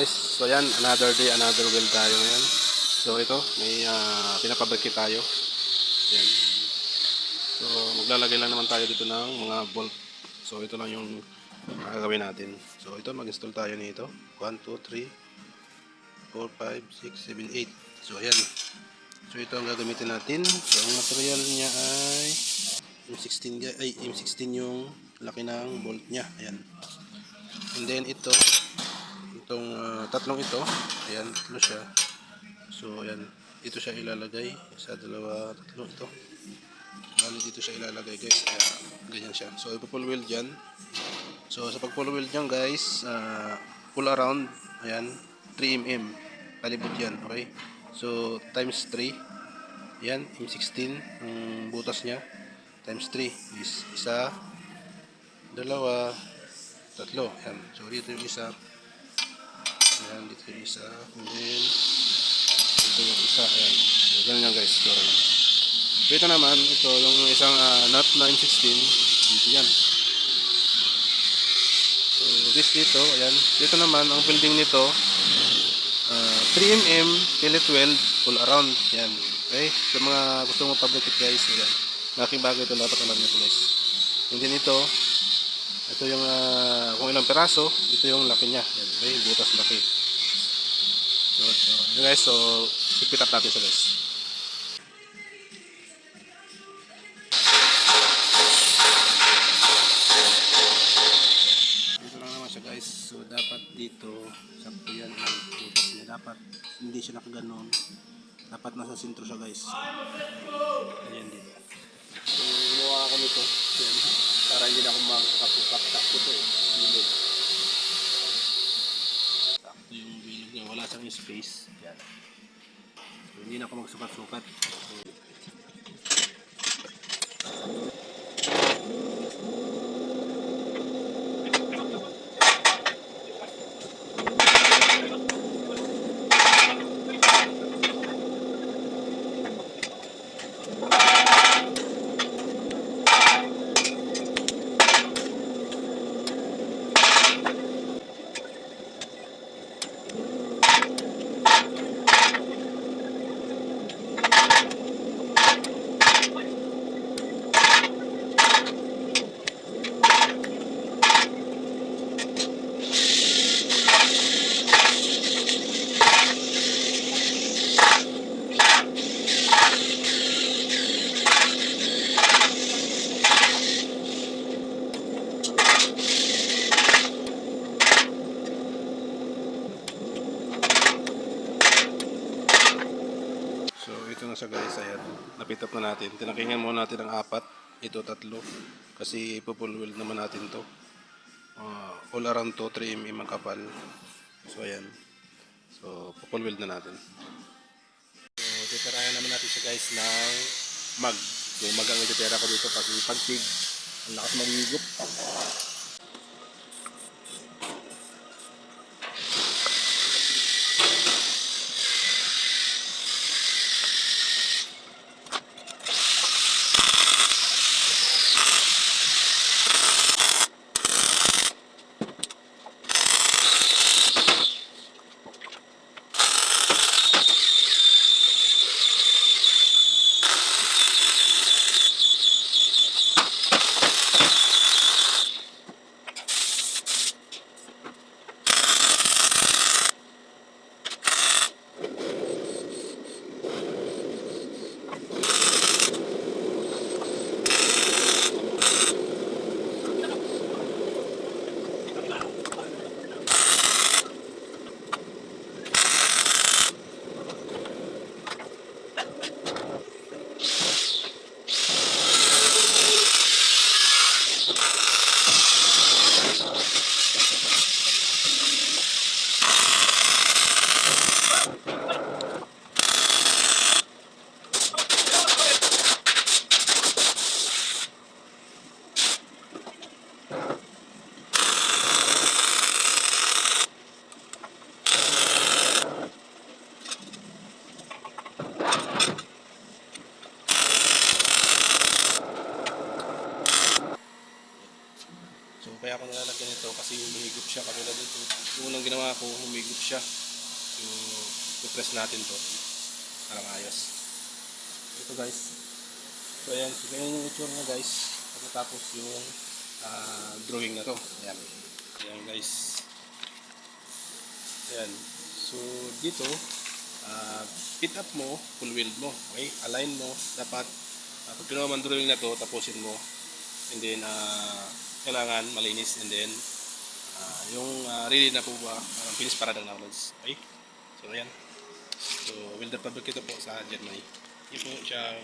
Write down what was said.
guys, so yan, another day, another wheel tayo ngayon. So ito, may pinapabrikit tayo. Yan. So maglalagay lang naman tayo dito ng mga bolt. So ito lang yung gagawin natin. So ito, mag-install tayo nito. 1, 2, 3, 4, 5, 6, 7, 8. So ayan. So ito ang gagamitin natin. So ang material niya ay M16, ay M16 yung laki ng bolt niya. Ayan. And then ito, itong tatlong ito, ayan, tatlo siya. So ayan, ito siya ilalagay, isa, dalawa, tatlo, ito. Bali dito siya ilalagay guys, kaya ganyan siya. So ipo-full wheel dyan. So sa pag full wheel dyan guys, pull around, ayan, 3mm, palibot yan, okay. So times 3, ayan, M16, ang butas niya, times 3 is isa, dalawa, tatlo, ayan. So dito yung isa, ayan, dito yung isa, and then dito yung isa, ayan. So ganun yan guys, so ito naman, ito yung isang nut na M16, dito yan. So this dito, ayan, dito naman ang building nito, 3mm fillet weld full around, yan. Okay, sa mga gusto mong pabrikit guys, ayan, malaking bagay ito, dapat alam nyo guys. And then ito yung kung ilang peraso, ito yung laki niya, yan, okay, butas laki. So yun guys, so ipit up natin siya guys. Dito lang naman siya guys, so dapat dito sakto yan ang butas niya, dapat hindi siya nakaganon, dapat nasa sentro siya guys. Ayan dito. So gumawa ako nito, yan, para hindi na ako magkasukat, sakto to eh, bilog. Sakto yung bilog niya, wala siyang space, yan. So hindi na ako magsukat-sukat. So ito na siya guys, ayan, napit up na natin. Tinakingan muna natin ang 4, ito 3, kasi ipo-full wheel naman natin to. All around to 3mm ang kapal. So ayan, so full wheel na natin. So titirayan naman natin siya guys ng mag. So mag ang ititira ko dito kasi pagtig, ang lakas magigop. siya katulad dito. Yung unang ginawa ko, humigop siya. So, i-press natin to para maayos. Ito guys. So ayan, so ganyan yung itsura na guys. Pagkatapos yung drawing na to. Ayan. Ayan guys. Ayan. So dito, pit up mo, full weld mo. Okay? Align mo. Dapat, pag ginawa man drawing na to, tapusin mo. And then, kailangan malinis. And then, yung ready na po ba, finish product na naman. Okay? So ayan. So, welder fabricator po sa Germany. Yun po siya